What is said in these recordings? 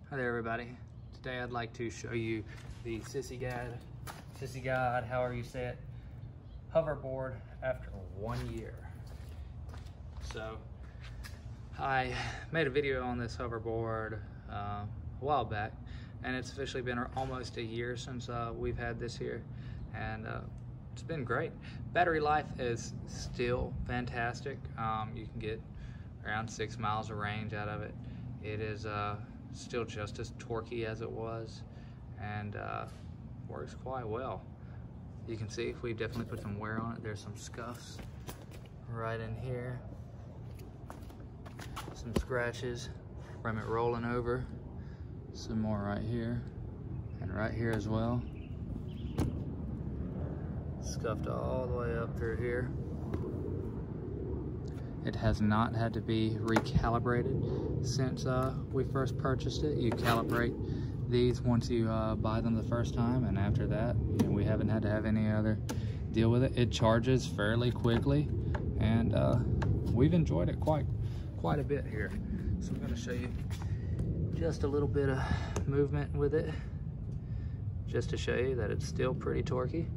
Hi there everybody. Today I'd like to show you the SISIGAD, however you say it, hoverboard after 1 year. So I made a video on this hoverboard a while back, and it's officially been almost a year since we've had this here, and it's been great. Battery life is still fantastic. You can get around 6 miles of range out of it. It is still just as torquey as it was, and works quite well. You can see we definitely put some wear on it. There's some scuffs right in here, some scratches from it rolling over, some more right here and right here as well, scuffed all the way up through here. It has not had to be recalibrated since we first purchased it. You calibrate these once you buy them the first time, and after that, we haven't had to have any other deal with it. It charges fairly quickly, and we've enjoyed it quite a bit here. So I'm going to show you just a little bit of movement with it, just to show you that it's still pretty torquey.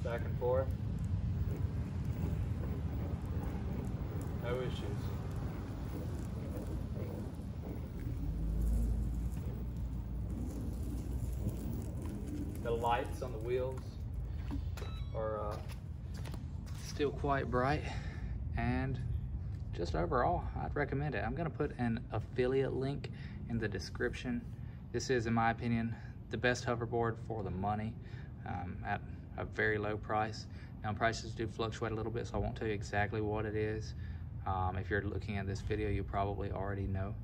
Back and forth, no issues. The lights on the wheels are still quite bright, and just overall, I'd recommend it. I'm going to put an affiliate link in the description. This is, in my opinion, the best hoverboard for the money at a very low price. Now, prices do fluctuate a little bit, so I won't tell you exactly what it is. If you're looking at this video, you probably already know.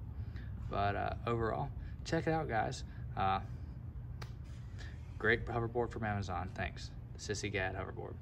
But overall, check it out, guys. Great hoverboard from Amazon. Thanks. The SISIGAD hoverboard.